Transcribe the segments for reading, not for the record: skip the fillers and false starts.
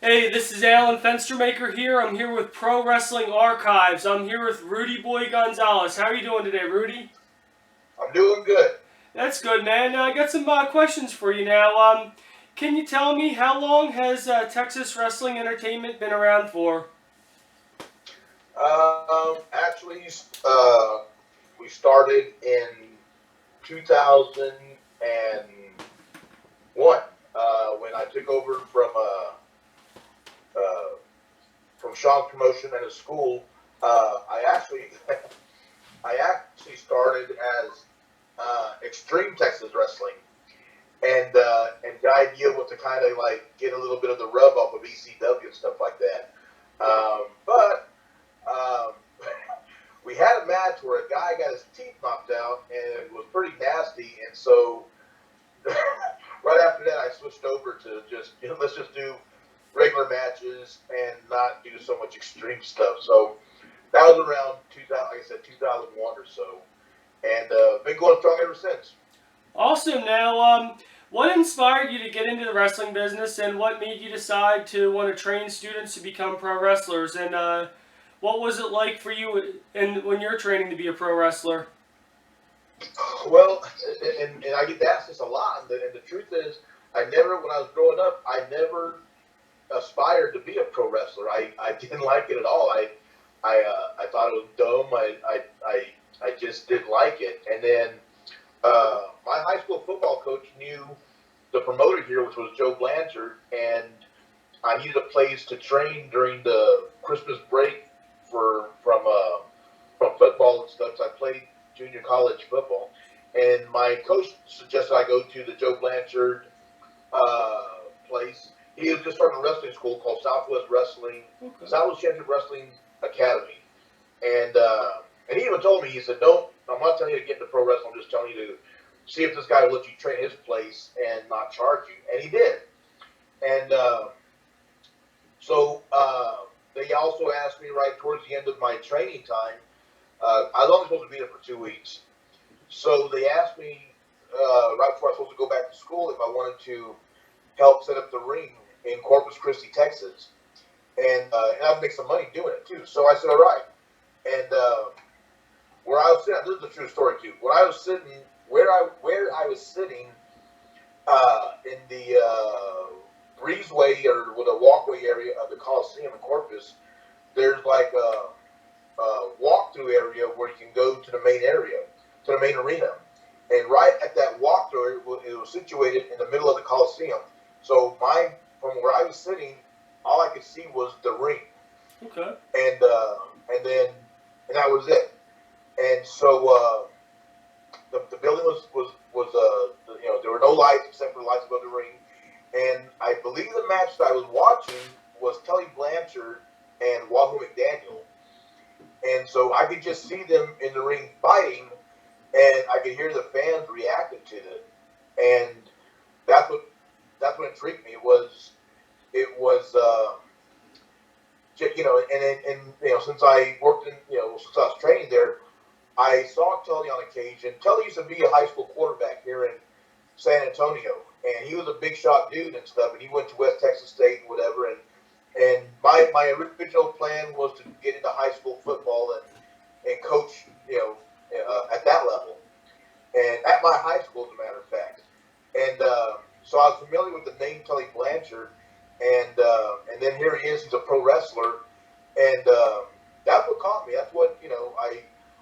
Hey, this is Alan Fenstermaker here. I'm here with Pro Wrestling Archives. I'm here with Rudy Boy Gonzales. How are you doing today, Rudy? I'm doing good. That's good, man. I got some questions for you now. Can you tell me how long has Texas Wrestling Entertainment been around for? Actually, we started in 2001 when I took over uh, from Sean's promotion at a school. I actually I actually started as Extreme Texas Wrestling, and the idea was to kind of like get a little bit of the rub off of ECW and stuff like that. But we had a match where a guy got his teeth knocked out and it was pretty nasty, and so right after that I switched over to just let's just do regular matches and not do so much extreme stuff. So that was around 2000, like I said, 2001 or so, and been going strong ever since. Awesome. Now, what inspired you to get into the wrestling business, and what made you decide to want to train students to become pro wrestlers? And what was it like for you when you're training to be a pro wrestler? Well, and I get asked this a lot, and the truth is, when I was growing up, I never aspired to be a pro wrestler. I didn't like it at all. I thought it was dumb. I just didn't like it. And then my high school football coach knew the promoter here, which was Joe Blanchard, and I needed a place to train during the Christmas break from football and stuff. So I played junior college football, and my coach suggested I go to the Joe Blanchard place. He was just starting a wrestling school called Okay. Southwest Championship Wrestling Academy, and he even told me, he said, "Don't. I'm not telling you to get into pro wrestling. I'm just telling you to see if this guy will let you train his place and not charge you." And he did. And they also asked me right towards the end of my training time. I was only supposed to be there for 2 weeks, so they asked me right before I was supposed to go back to school if I wanted to help set up the ring in Corpus Christi, Texas, and I'd make some money doing it too. So I said, all right. And where I was sitting, this is a true story too. Where I was sitting in the breezeway or with a walkway area of the Coliseum in Corpus, there's like a walkthrough area where you can go to the main area, to the main arena. And right at that walkthrough, it was situated in the middle of the Coliseum. So from where I was sitting, all I could see was the ring, Okay. and and then and that was it. And so the building was there were no lights except for the lights above the ring. And I believe the match that I was watching was Tully Blanchard and Wahoo McDaniel. And so I could just see them in the ring fighting, and I could hear the fans reacting to it. And that's what that's what intrigued me. It was since I worked since I was training there, I saw Tully on occasion. Tully used to be a high school quarterback here in San Antonio, and he was a big shot dude and stuff. And he went to West Texas State and whatever. And my original plan was to get into high school football and coach, at that level, and at my high school, as a matter of fact. And so I was familiar with the name Tully Blanchard, and then here he is. He's a pro wrestler, and that's what caught me. That's what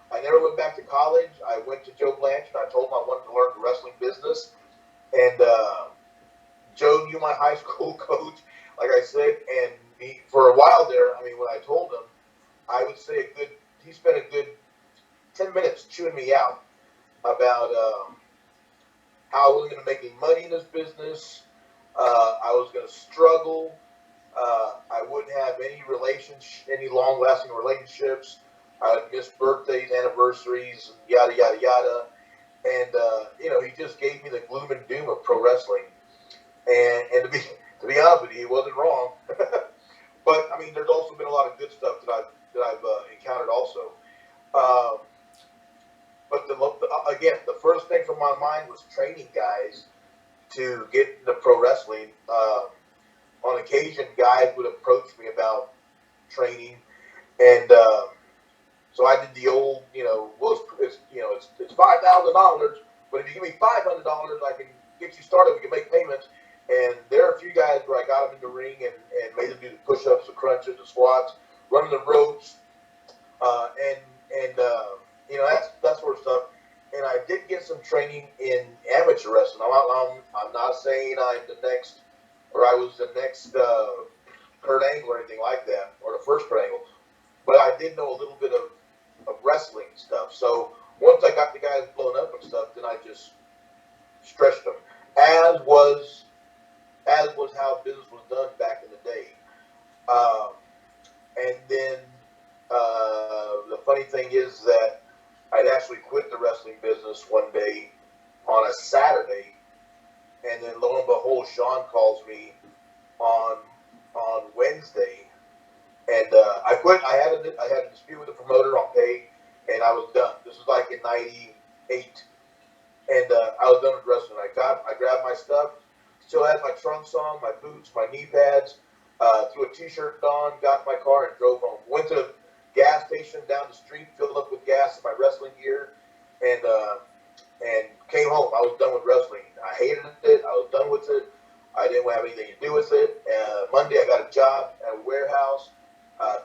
I never went back to college. I went to Joe Blanchard. I told him I wanted to learn the wrestling business, and Joe knew my high school coach, like I said, and for a while there. I mean, when I told him, I would say he spent a good 10 minutes chewing me out about how I wasn't going to make any money in this business. I was going to struggle. I wouldn't have any long-lasting relationships. I would miss birthdays, anniversaries, yada yada yada. And he just gave me the gloom and doom of pro wrestling. And to be honest with you, he wasn't wrong. But I mean, there's also been a lot of good stuff that I've encountered also. Um, but again, the first thing from my mind was training guys to get into pro wrestling. on occasion, guys would approach me about training, and so I did the old, well, it's $5,000, but if you give me $500, I can get you started. We can make payments. And there are a few guys where I got them in the ring and made them do the push-ups, the crunches, the squats, running the ropes, and that sort of stuff. And I did get some training in amateur wrestling. I'm not saying I'm the next, or I was the next Kurt Angle or anything like that, or the first Kurt Angle, but I did know a little bit of wrestling stuff. So once I got the guys blown up and stuff, then I just stretched them, as was how business was done back in the day. Um, and then the funny thing is that I'd actually quit the wrestling business one day on a Saturday, and then lo and behold, Shawn calls me on Wednesday, and I quit. I had a dispute with the promoter on pay, and I was done. This was like in '98, and I was done with wrestling. I grabbed my stuff, still had my trunks on, my boots, my knee pads, threw a T-shirt on, got in my car, and drove home. Went to the gas station down the street, filled up with gas in my wrestling gear, and came home. I was done with wrestling. I hated it. I was done with it. I didn't have anything to do with it. Monday, I got a job at a warehouse.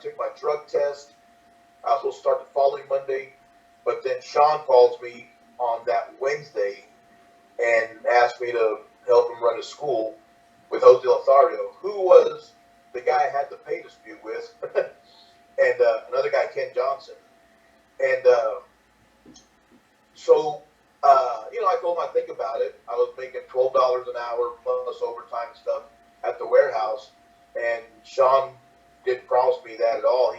Took my drug test. I was supposed to start the following Monday, but then Shawn calls me on that Wednesday and asked me to help him run a school with Jose Lothario, who was the guy I had the pay dispute with, and another guy, Ken Johnson. And I told him I'd think about it. I was making $12 an hour plus overtime stuff at the warehouse, and Shawn didn't promise me that at all.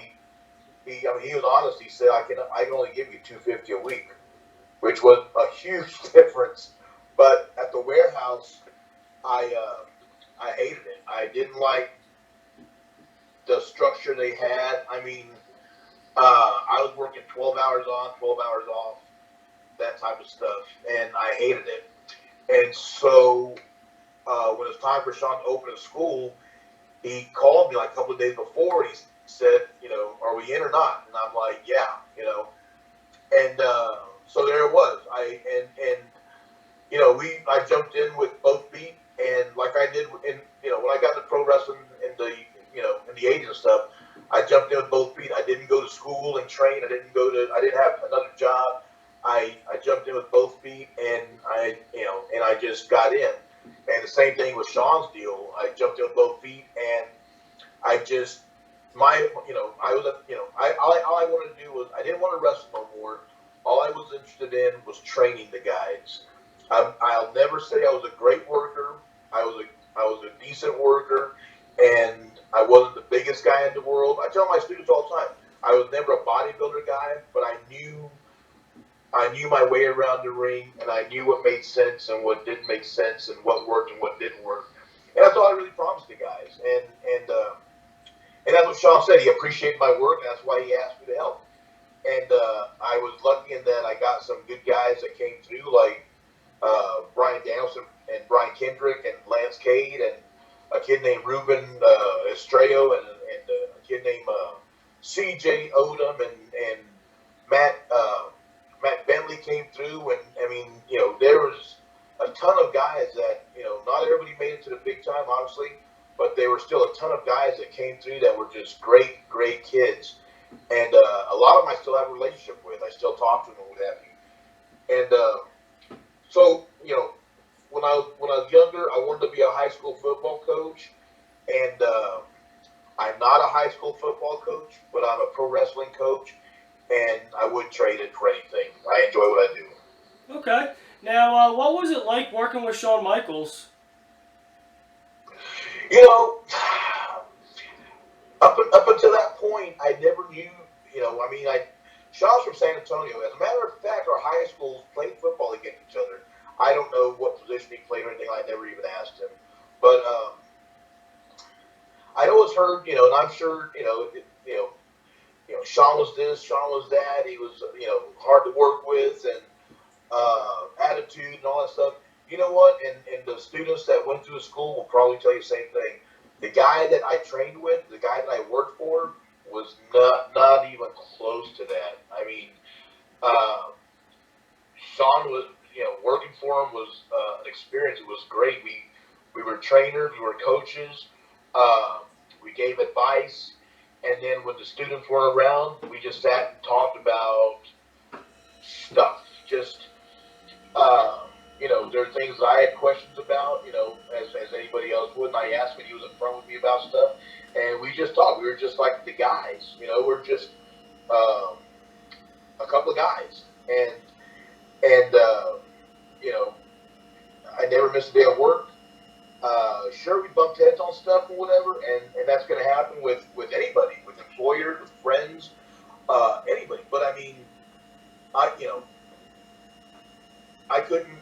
He was honest. He said I can only give you $250 a week, which was a huge difference. But at the warehouse, I hated it. I didn't like the structure they had. I mean, I was working 12 hours on, 12 hours off, that type of stuff, and I hated it. And so when it was time for Shawn to open a school, he called me like a couple of days before, and he said, are we in or not? And I'm like, yeah, And so there it was. I jumped in with both feet, and like I did when I got into pro wrestling in the in the 80s and stuff, I jumped in with both feet. I didn't go to school and train. I didn't have another job. I jumped in with both feet, and I just got in. And the same thing with Shawn's deal. I jumped in with both feet, and I just all I wanted to do was, I didn't want to wrestle no more. All I was interested in was training the guys. I'll never say I was a great worker. I was a decent worker, and I wasn't the biggest guy in the world. I tell my students all the time, I was never a bodybuilder guy, but I knew my way around the ring, and I knew what made sense and what didn't make sense, and what worked and what didn't work. And that's all I really promised the guys. And that's what Shawn said. He appreciated my work, and that's why he asked me to help. And I was lucky in that I got some good guys that came through, like Brian Danielson and Brian Kendrick and Lance Cade and a kid named Ruben Estrello and a kid named C.J. Odom and Matt Bentley came through. And, there was a ton of guys that, not everybody made it to the big time, obviously, but there were still a ton of guys that came through that were just great, great kids. And a lot of them I still have a relationship with. I still talk to them and what have you. And so, when I was younger, I wanted to be a high school football coach. And I'm not a high school football coach, but I'm a pro wrestling coach. And I would trade it for anything. I enjoy what I do. Okay. Now, what was it like working with Shawn Michaels? Up until that point, I never knew, Shaw's from San Antonio. As a matter of fact, our high schools played football against each other. I don't know what position he played or anything. I never even asked him. But I'd always heard, and I'm sure, Shawn was this, Shawn was that. He was, hard to work with, and attitude and all that stuff. You know what? And the students that went through the school will probably tell you the same thing. the guy that I trained with, the guy that I worked for, was not even close to that. I mean, uh, Shawn was, working for him was an experience. It was great. We were trainers, we were coaches, uh, we gave advice, and then when the students weren't around, we just sat and talked about stuff. Just there are things I had questions about, as anybody else would, and I asked when he was in front with me about stuff, and we just talked. We were just like the guys, we're just um, a couple of guys, and you know, I never missed a day of work. Sure, we bumped heads on stuff or whatever, and that's going to happen with anybody, with employers, with friends, anybody. But I mean, I you know, I couldn't,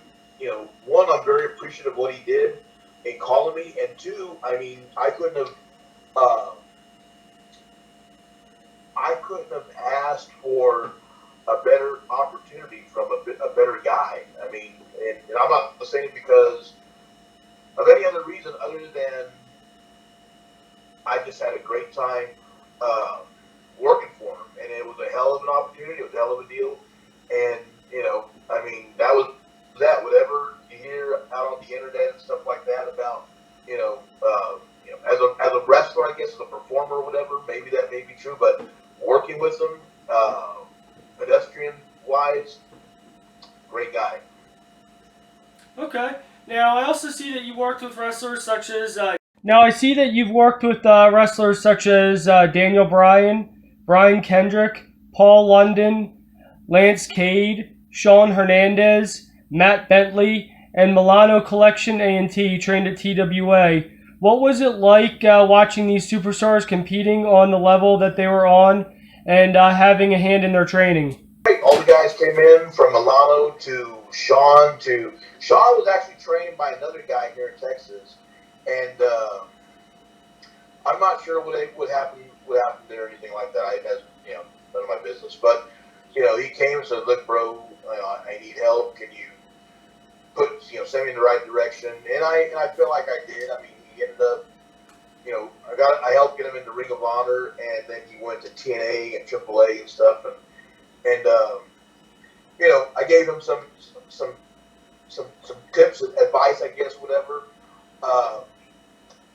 one, I'm very appreciative of what he did in calling me, and two, I mean, uh, I couldn't have asked for a better opportunity from a better guy. I mean, and I'm not saying it because of any other reason other than I just had a great time uh, working for him, and it was a hell of an opportunity. It was a hell of a deal, and I mean, that was that. Whatever you hear out on the internet and stuff like that about, as a wrestler, I guess as a performer or whatever, maybe that may be true, but working with him, pedestrian wise, great guy. Okay. Now, I also see that you worked with wrestlers such as. Now, I see that you've worked with wrestlers such as Daniel Bryan, Brian Kendrick, Paul London, Lance Cade, Sean Hernandez, Matt Bentley, and Milano Collection A&T trained at TWA. What was it like watching these superstars competing on the level that they were on and having a hand in their training? All the guys came in from Milano to Shawn. Shawn was actually trained by another guy here in Texas, and I'm not sure what happened there or anything like that. That's none of my business. But he came and said, "Look, bro, I need help. Can you send me in the right direction?" And I feel like I did. I mean, he ended up, I helped get him into Ring of Honor, and then he went to TNA and AAA and stuff, and I gave him some tips, advice, I guess, whatever. Uh,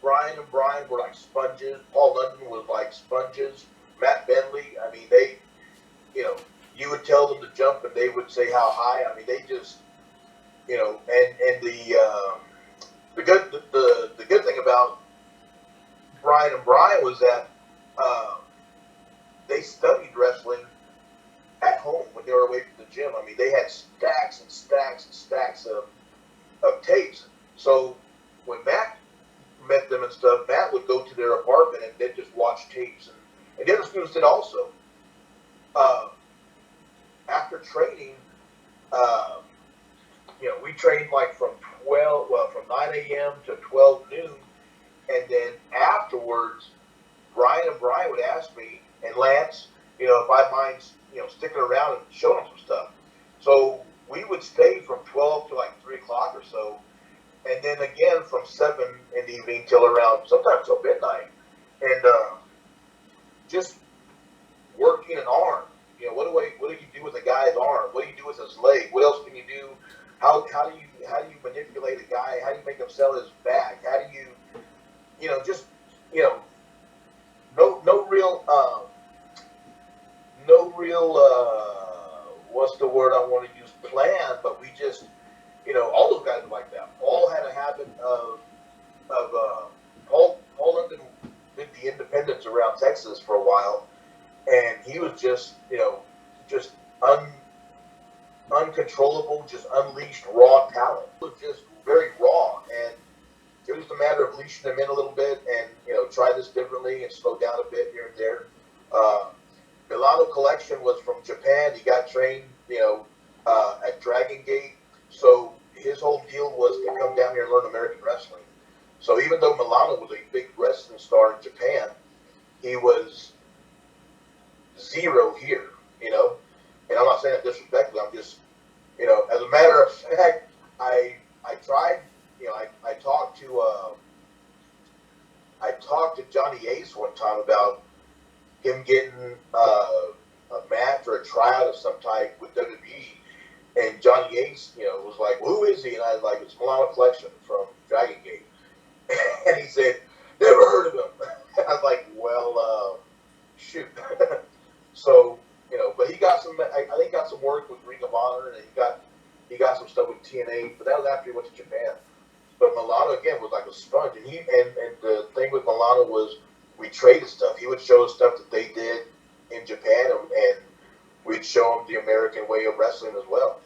Brian and Brian were like sponges. Paul London was like sponges. Matt Bentley, I mean, you would tell them to jump and they would say how high. I mean, they just, and the good thing about Brian and Brian was that they studied wrestling at home when they were away from the gym. I mean, they had stacks and stacks and stacks of tapes. So when Matt met them and stuff, Matt would go to their apartment and they'd just watch tapes. And the other students did also. After training, we trained like from 9 a.m. to 12 noon. And then afterwards, Brian and Brian would ask me, and Lance, if I mind, sticking around and showing them some stuff. So we would stay from 12 to like 3 o'clock or so, and then again from 7 in the evening till around, sometimes till midnight, and just working an arm. What do you do with a guy's arm? What do you do with his leg? What else can you do? How do you manipulate a guy? How do you make him sell his back? How do you just no real what's the word I want to use, plan, but we just all those guys were like that. Paul had a habit of Paul London did the independents around Texas for a while, and he was just just uncontrollable, just unleashed raw talent. It was just very raw, and it was a matter of leashing him in a little bit and try this differently and slow down a bit here and there. Milano Collection was from Japan. He got trained at Dragon Gate, so his whole deal was to come down here and learn American wrestling. So even though Milano was a big wrestling star in Japan, he was zero here, And I'm not saying that disrespectfully. I'm just, as a matter of fact, I tried, I talked to I talked to Johnny Ace one time about him getting a match or a tryout of some type with WWE. And Johnny Ace, was like, "Who is he?" And I was like, "It's Milano Collection from Dragon Gate." And he said, "Never heard of him." And I was like, "Well, shoot." So, but he got some. I think he got some work with Ring of Honor, and he got some stuff with TNA. But that was after he went to Japan. But Milano again was like a sponge, and and the thing with Milano was we traded stuff. He would show us stuff that they did in Japan, and we'd show him the American way of wrestling as well.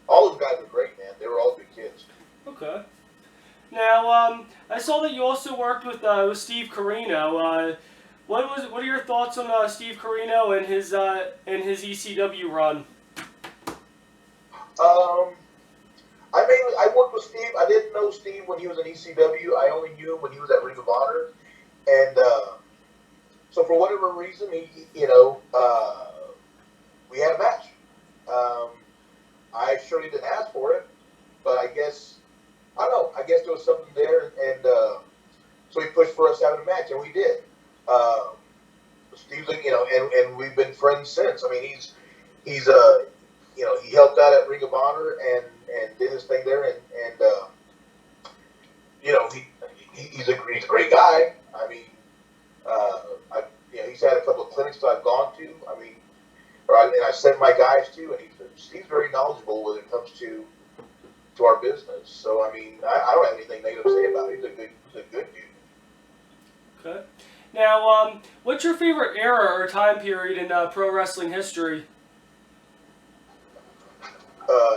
All those guys were great, man. They were all good kids. Okay. Now, I saw that you also worked with Steve Corino. What are your thoughts on Steve Corino and his ECW run? I worked with Steve. I didn't know Steve when he was in ECW. I only knew him when he was at Ring of Honor, and so for whatever reason, we had a match. I surely didn't ask for it, but I guess I don't know. I guess there was something there, and so he pushed for us having a match, and we did. Steve's, and we've been friends since. I mean, he's he helped out at Ring of Honor and did his thing there, and he's a great guy. I mean, he's had a couple of clinics that I've gone to. I mean, and I sent my guys to, and he's very knowledgeable when it comes to our business. So I mean, I don't have anything negative to say about it. He's a good dude. Okay. Now, what's your favorite era or time period in pro wrestling history?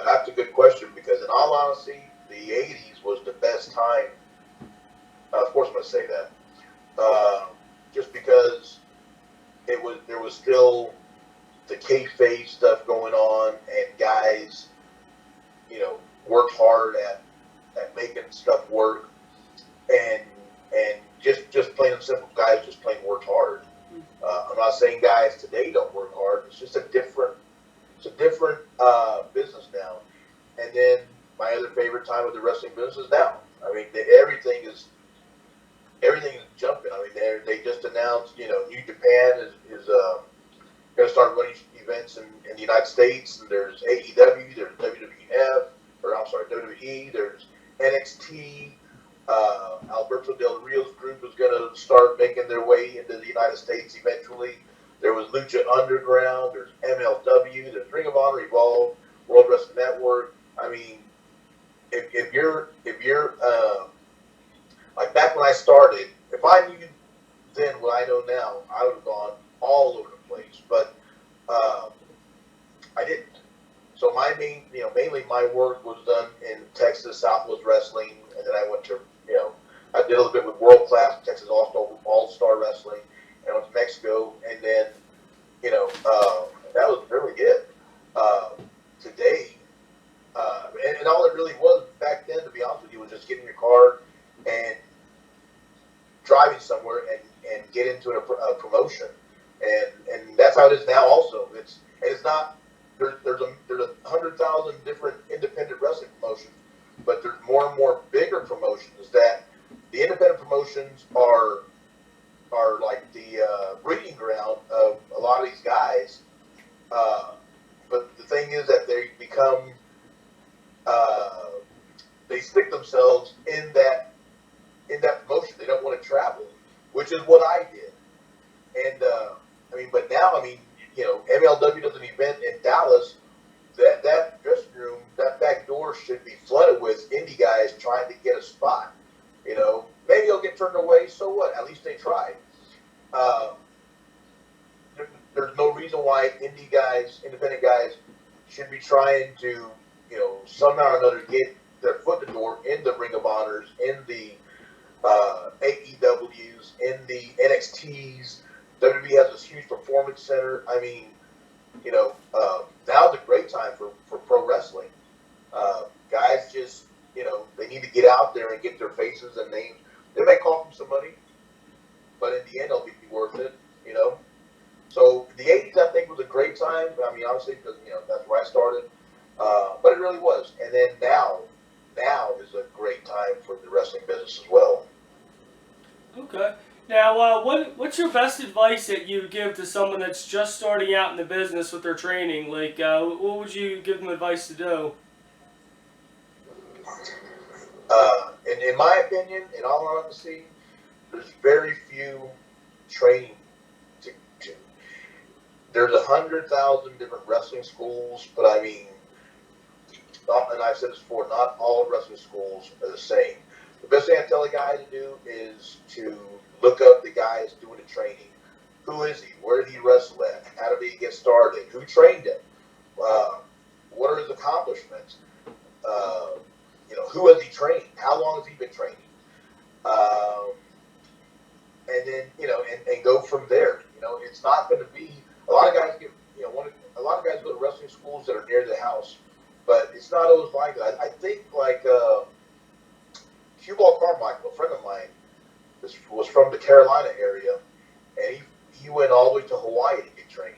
That's a good question because, in all honesty, the '80s was the best time. Of course, I'm going to say that, just because there was still the kayfabe stuff going on, and guys, worked hard at making stuff work, and just plain and simple, guys just plain worked hard. I'm not saying guys today don't work hard. It's just a different business now. And then my other favorite time of the wrestling business is now. I mean, everything is jumping. I mean, they just announced, New Japan is going to start running events in the United States. And there's AEW, there's WWE, there's NXT. Alberto Del Rio's group is going to start making their way into the United States eventually. There was Lucha Underground, there's MLW, there's Ring of Honor, Evolve, World Wrestling Network. I mean, if you're like back when I started, if I knew then what I know now, I would have gone all over the place. But I didn't. So mainly my work was done in Texas, Southwest Wrestling, and then I went to, I did a little bit with World Class, Texas All-Star Wrestling, and I went to Mexico, and then, that was really it. Today, and all it really was back then, to be honest with you, was just getting your car and driving somewhere and get into a promotion, and that's how it is now. Also, it's not. There's 100,000 different independent wrestling promotions, but there's more and more bigger promotions that the independent promotions are like the breeding ground of a lot of these guys. But the thing is that they become they stick themselves in that promotion. They don't want to travel, which is what I did. And but now, MLW does an event in Dallas. That dressing room, that back door should be flooded with indie guys trying to get a spot. Maybe they'll get turned away. So what? At least they tried. There's no reason why independent guys, should be trying to, somehow or another get their foot in the door in the Ring of Honors, in the AEWs, in the NXTs. WWE has this huge performance center. I mean, now's a great time for pro wrestling. Guys just, they need to get out there and get their faces and names. They may cost them some money, but in the end, it'll be worth it, So the 80s, I think, was a great time. Obviously, because, that's where I started. But it really was. And then now is a great time for the wrestling business as well. Okay. Now, what's your best advice that you give to someone that's just starting out in the business with their training? Like, what would you give them advice to do? In my opinion, in all honesty, there's very few training to there's 100,000 different wrestling schools, but I mean, and I've said this before, not all wrestling schools are the same. The best thing I tell a guy to do is to look up the guys doing the training. Who is he? Where did he wrestle at? How did he get started? Who trained him? Uh, what are his accomplishments? Uh, who has he trained? How long has he been training? Um, and then and go from there. It's not going to be a lot of guys get a lot of guys go to wrestling schools that are near the house, but it's not always like that. I think like Q-Ball Carmichael, a friend of mine, was from the Carolina area, and he went all the way to Hawaii to get trained.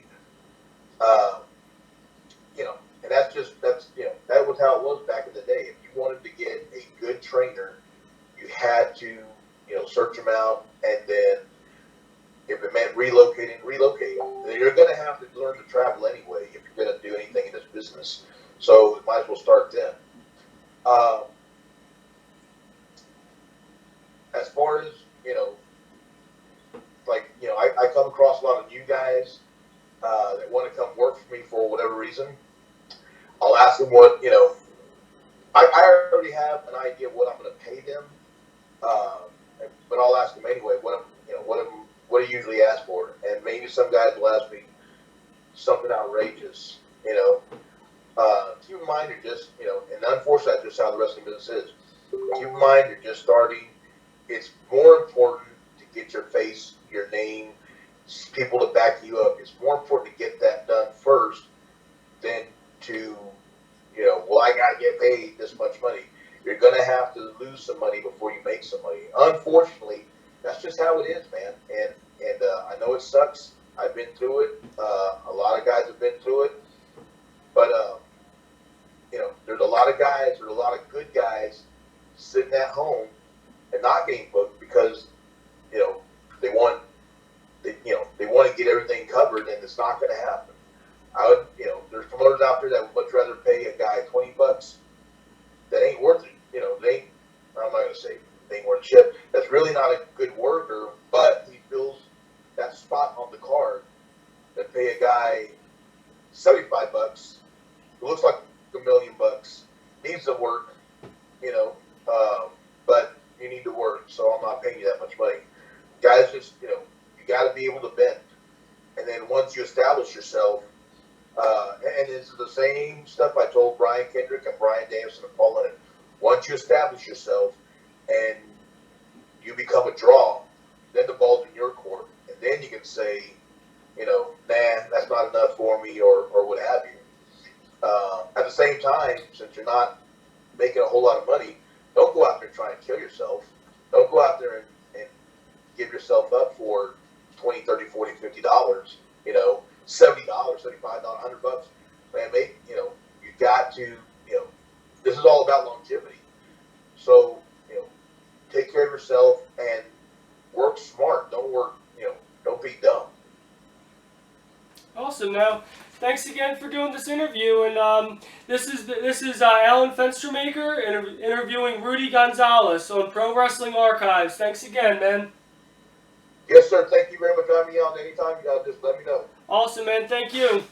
Uh, and that was how it was back in the day. If you wanted to get a good trainer, you had to search them out, and then if it meant relocating, relocate. You're going to have to learn to travel anyway if you're going to do anything in this business. So you might as well start then. As far as I come across a lot of new guys that want to come work for me for whatever reason. I'll ask them what I already have an idea of what I'm going to pay them, but I'll ask them anyway. What I usually ask for, and maybe some guys will ask me something outrageous. Keep in mind you're just and unfortunately that's just how the wrestling business is. Keep in mind you're just starting. It's more important to get your face, your name, people to back you up. It's more important to get that done first than to, I got to get paid this much money. You're going to have to lose some money before you make some money. Unfortunately, that's just how it is, man. And I know it sucks. I've been through it. A lot of guys have been through it. But, there's a lot of guys, there's a lot of good guys sitting at home and not getting booked because, they want to get everything covered, and it's not going to happen. There's promoters out there that would much rather pay a guy $20 that ain't worth it. I'm not going to say they ain't worth shit. That's really not a good worker, but he fills that spot on the card that pay a guy $75 who looks like $1,000,000, needs to work, but you need to work, so I'm not paying you that much money. Guys, just, you got to be able to bend. And then once you establish yourself, and this is the same stuff I told Brian Kendrick and Brian Davison and Paul Lennon. Once you establish yourself and you become a draw, then the ball's in your court. And then you can say, nah, that's not enough for me or what have you. At the same time, since you're not making a whole lot of money, don't go out there and try and kill yourself. Don't go out there and give yourself up for $20, $30, $40, $50, $70, $75, $100. Man, you got to, this is all about longevity. So, take care of yourself and work smart. Don't work, don't be dumb. Awesome. Now, thanks again for doing this interview. And this is Alan Fenstermaker interviewing Rudy Gonzales on Pro Wrestling Archives. Thanks again, man. Yes, sir. Thank you very much for having me on. Anytime, just let me know. Awesome, man. Thank you.